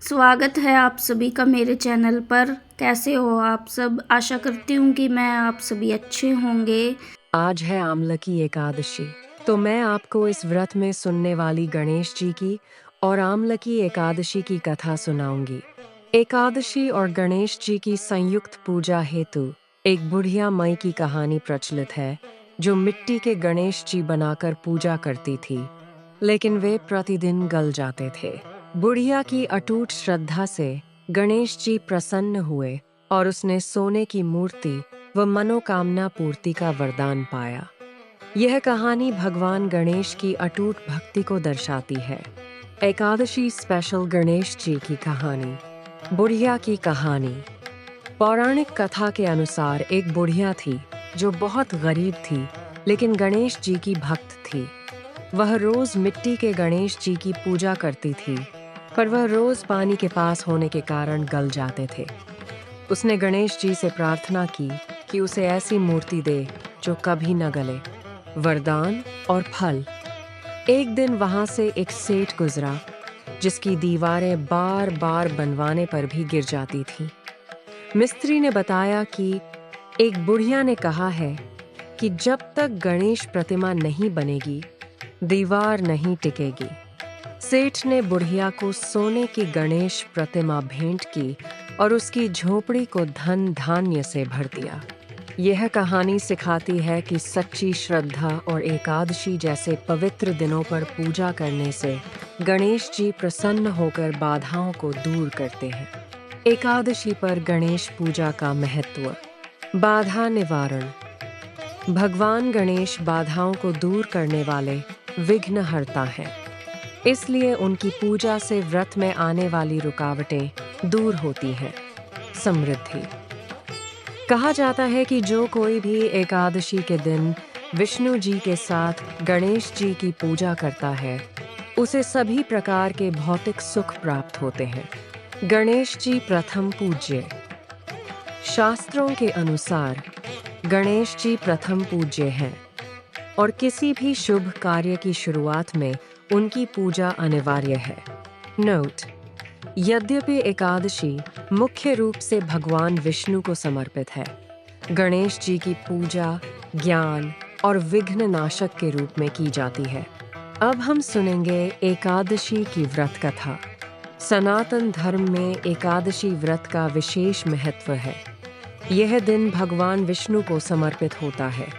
स्वागत है आप सभी का मेरे चैनल पर। कैसे हो आप सब? आशा करती हूँ कि मैं आप सभी अच्छे होंगे। आज है आमलकी एकादशी, तो मैं आपको इस व्रत में सुनने वाली गणेश जी की और आमलकी एकादशी की कथा सुनाऊंगी। एकादशी और गणेश जी की संयुक्त पूजा हेतु एक बुढ़िया माई की कहानी प्रचलित है, जो मिट्टी के गणेश जी बनाकर पूजा करती थी, लेकिन वे प्रतिदिन गल जाते थे। बुढ़िया की अटूट श्रद्धा से गणेश जी प्रसन्न हुए और उसने सोने की मूर्ति व मनोकामना पूर्ति का वरदान पाया। यह कहानी भगवान गणेश की अटूट भक्ति को दर्शाती है। एकादशी स्पेशल गणेश जी की कहानी। बुढ़िया की कहानी। पौराणिक कथा के अनुसार एक बुढ़िया थी जो बहुत गरीब थी, लेकिन गणेश जी की भक्त थी। वह रोज मिट्टी के गणेश जी की पूजा करती थी, पर वह रोज पानी के पास होने के कारण गल जाते थे। उसने गणेश जी से प्रार्थना की कि उसे ऐसी मूर्ति दे जो कभी न गले। वरदान और फल। एक दिन वहां से एक सेठ गुजरा, जिसकी दीवारें बार बार बनवाने पर भी गिर जाती थीं। मिस्त्री ने बताया कि एक बुढ़िया ने कहा है कि जब तक गणेश प्रतिमा नहीं बनेगी, दीवार नहीं टिकेगी। सेठ ने बुढ़िया को सोने की गणेश प्रतिमा भेंट की और उसकी झोपड़ी को धन धान्य से भर दिया। यह कहानी सिखाती है कि सच्ची श्रद्धा और एकादशी जैसे पवित्र दिनों पर पूजा करने से गणेश जी प्रसन्न होकर बाधाओं को दूर करते हैं। एकादशी पर गणेश पूजा का महत्व। बाधा निवारण। भगवान गणेश बाधाओं को दूर करने वाले विघ्नहर्ता हैं। इसलिए उनकी पूजा से व्रत में आने वाली रुकावटें दूर होती हैं। समृद्धि। कहा जाता है कि जो कोई भी एकादशी के दिन विष्णु जी के साथ गणेश जी की पूजा करता है, उसे सभी प्रकार के भौतिक सुख प्राप्त होते हैं। गणेश जी प्रथम पूज्य। शास्त्रों के अनुसार गणेश जी प्रथम पूज्य हैं और किसी भी शुभ कार्य की शुरुआत में उनकी पूजा अनिवार्य है। नोट: यद्यपि एकादशी मुख्य रूप से भगवान विष्णु को समर्पित है, गणेश जी की पूजा ज्ञान और विघ्न नाशक के रूप में की जाती है। अब हम सुनेंगे एकादशी की व्रत कथा। सनातन धर्म में एकादशी व्रत का विशेष महत्व है। यह दिन भगवान विष्णु को समर्पित होता है।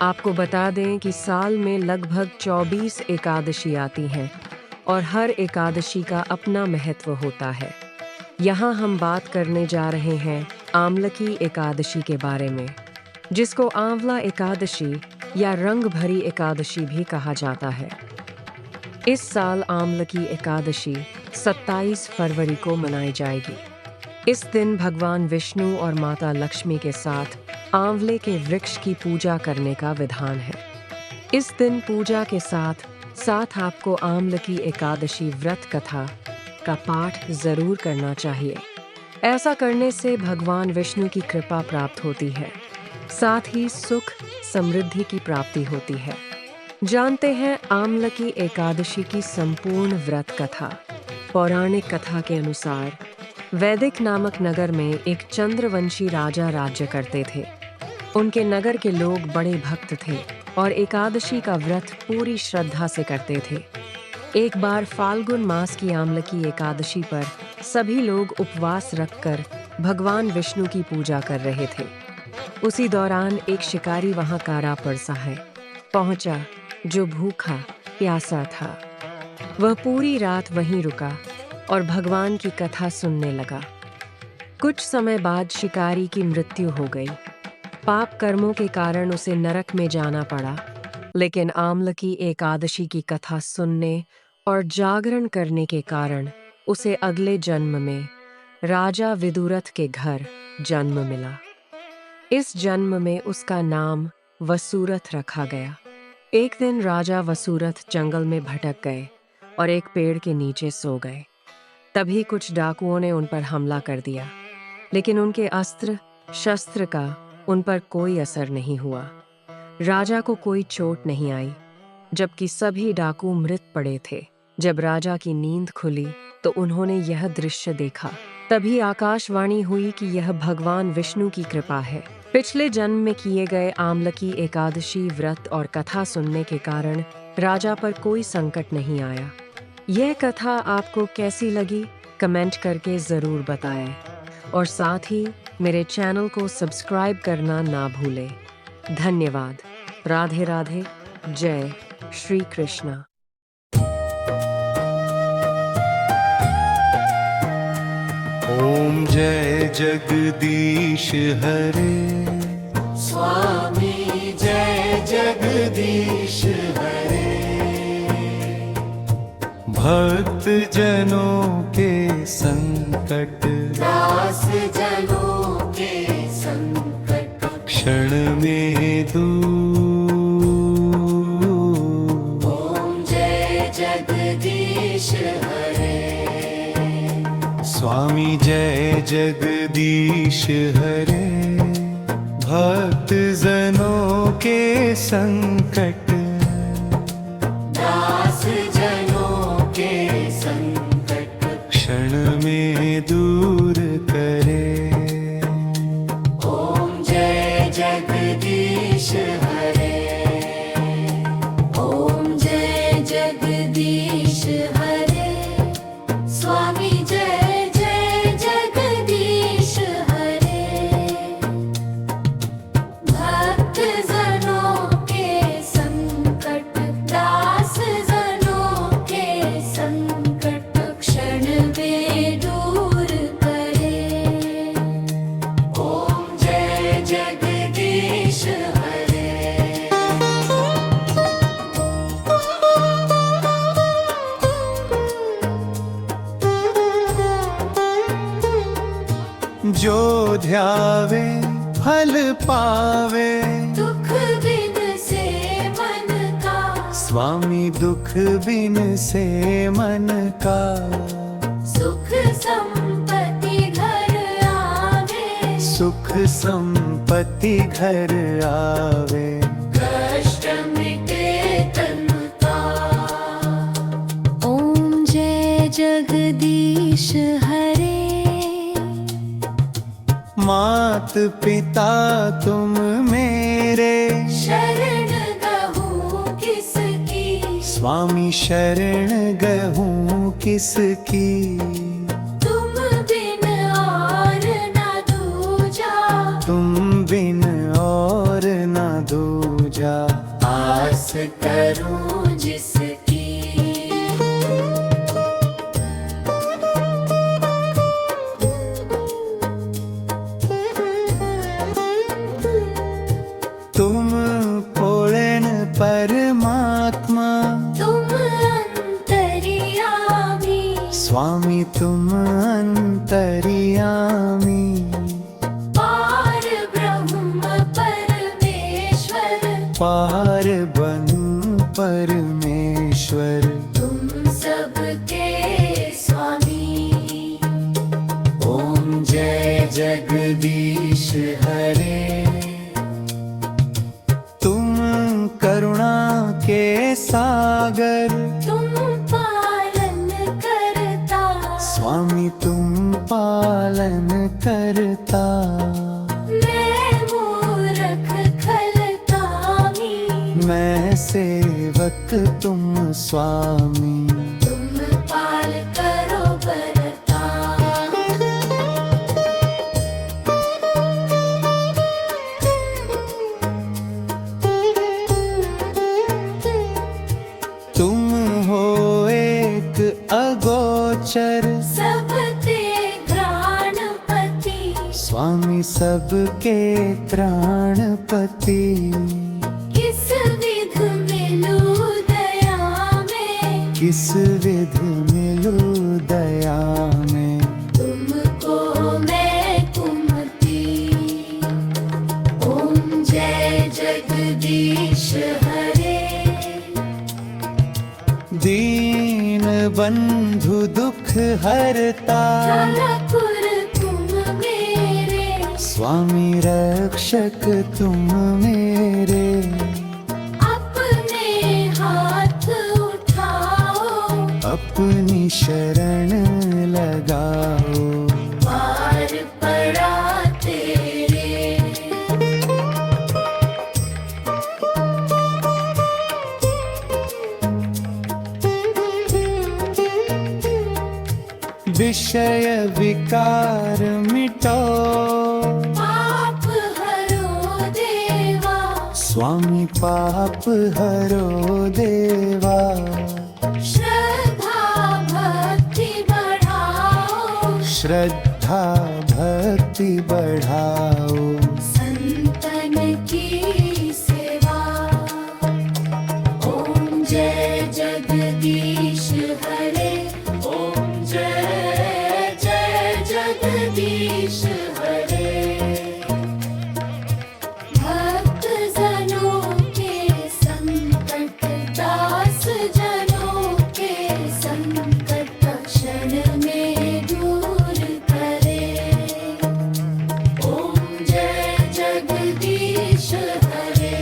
आपको बता दें कि साल में लगभग 24 एकादशी आती हैं और हर एकादशी का अपना महत्व होता है। यहाँ हम बात करने जा रहे हैं आमलकी एकादशी के बारे में, जिसको आंवला एकादशी या रंग भरी एकादशी भी कहा जाता है। इस साल आमलकी एकादशी 27 फरवरी को मनाई जाएगी। इस दिन भगवान विष्णु और माता लक्ष्मी के साथ आंवले के वृक्ष की पूजा करने का विधान है। इस दिन पूजा के साथ साथ आपको आमलकी एकादशी व्रत कथा का पाठ जरूर करना चाहिए। ऐसा करने से भगवान विष्णु की कृपा प्राप्त होती है, साथ ही सुख समृद्धि की प्राप्ति होती है। जानते हैं आमलकी एकादशी की संपूर्ण व्रत कथा। पौराणिक कथा के अनुसार वैदिक नामक नगर में एक चंद्रवंशी राजा राज्य करते थे। उनके नगर के लोग बड़े भक्त थे और एकादशी का व्रत पूरी श्रद्धा से करते थे। एक बार फाल्गुन मास की आमलकी एकादशी पर सभी लोग उपवास रखकर भगवान विष्णु की पूजा कर रहे थे। उसी दौरान एक शिकारी वहां कारा परसाह पहुंचा, जो भूखा प्यासा था। वह पूरी रात वहीं रुका और भगवान की कथा सुनने लगा। कुछ समय बाद शिकारी की मृत्यु हो गई। पाप कर्मों के कारण उसे नरक में जाना पड़ा, लेकिन आमलकी एकादशी की कथा सुनने और जागरण करने के कारण उसे अगले जन्म में राजा विदुरथ के घर जन्म मिला। इस जन्म में उसका नाम वसुरथ रखा गया। एक दिन राजा वसुरथ जंगल में भटक गए और एक पेड़ के नीचे सो गए। तभी कुछ डाकुओं ने उन पर हमला कर दिया, लेकिन उनके अस्त्र शस्त्र का उन पर कोई असर नहीं हुआ। राजा को कोई चोट नहीं आई, जबकि सभी डाकू मृत पड़े थे। जब राजा की नींद खुली तो उन्होंने यह दृश्य देखा। तभी आकाशवाणी हुई कि यह भगवान विष्णु की कृपा है। पिछले जन्म में किए गए आमलकी एकादशी व्रत और कथा सुनने के कारण राजा पर कोई संकट नहीं आया। यह कथा आपको कैसी लगी कमेंट करके ज़रूर बताएं और साथ ही मेरे चैनल को सब्सक्राइब करना ना भूलें। धन्यवाद। राधे राधे। जय श्री कृष्णा। ओम जय जगदीश हरे। स्वामी जय जगदीश हरे। भक्त जनों के संकट, दास जनों के संकट, क्षण में दूर। ओम जय जगदीश हरे। स्वामी जय जगदीश हरे। भक्त जनों के संकट, दास जनों के संकट, क्षण में दूर करे। ओम जय जगदीश हरे। ओम जय जगदीश हरे। स्वामी जय जय जगदीश हरे। भक्त जनों के संकट, दास जनों के संकट, क्षण में दूर करे। ओम जय जगदीश हरे। जो ध्यावे फल पावे, दुख बिन से मन का, स्वामी दुख बिन से मन का। सुख संपत्ति घर आवे, सुख संपत्ति घर आवे। कष्ट मिटे तन का। ओम जय जगदीश हरे। मात पिता तुम मेरे, शरण गहूँ किसकी, स्वामी शरण गहूँ किसकी। तुम बिन और न दूजा, तुम बिन और न दूजा। आस करूं जिसकी। तुम पूर्ण परमात्मा, तुम अंतर्यामी, स्वामी तुम अंतर्यामी। पार ब्रह्म परमेश्वर, पार ब्रह्म परमेश्वर। तुम सबके स्वामी। ओम जय जगदीश हरे। तुम करुणा के सागर, तुम पालन करता, स्वामी तुम पालन करता। मैं मूरख खलतामी, मैं सेवक तुम स्वामी। तुम पाल करो बरता। तुम हो एक अगोचर, सबते प्राणपति, स्वामी सबके प्राणपति। किस विध मिलूं दया में, किस विध मिलूं दया में। तुमको मैं कुमति। ओम जय जगदीश हरे। दीन बंधु दुख हरता, ठाकुर तुम मेरे, स्वामी रक्षक तुम मेरे। अपने हाथ उठाओ, शरण लगाओ। पार पड़ा तेरे विषय विकार मिटो, पाप हरो देवा स्वामी पाप हरो देवा। श्रद्धा भक्ति बढ़ाओ श्रद्धा भक्ति बढ़ाओ। संतन की सेवा। ओम जय जगदीश हरे ओम जय जय जगदीश हरे। भक्त जनों के संकट दास जनों के संकट क्षण में दूर करे। ओम जय जगदीश हरे।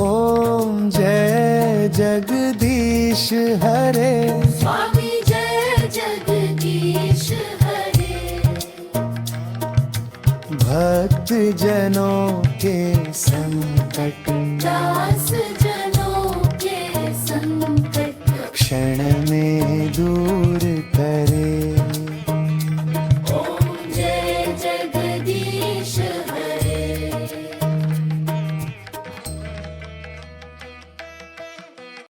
ओम जय जगदीश हरे। स्वामी जय जगदीश हरे। भक्त जनों के संकट दास जनों के संकट क्षण में दूर करे।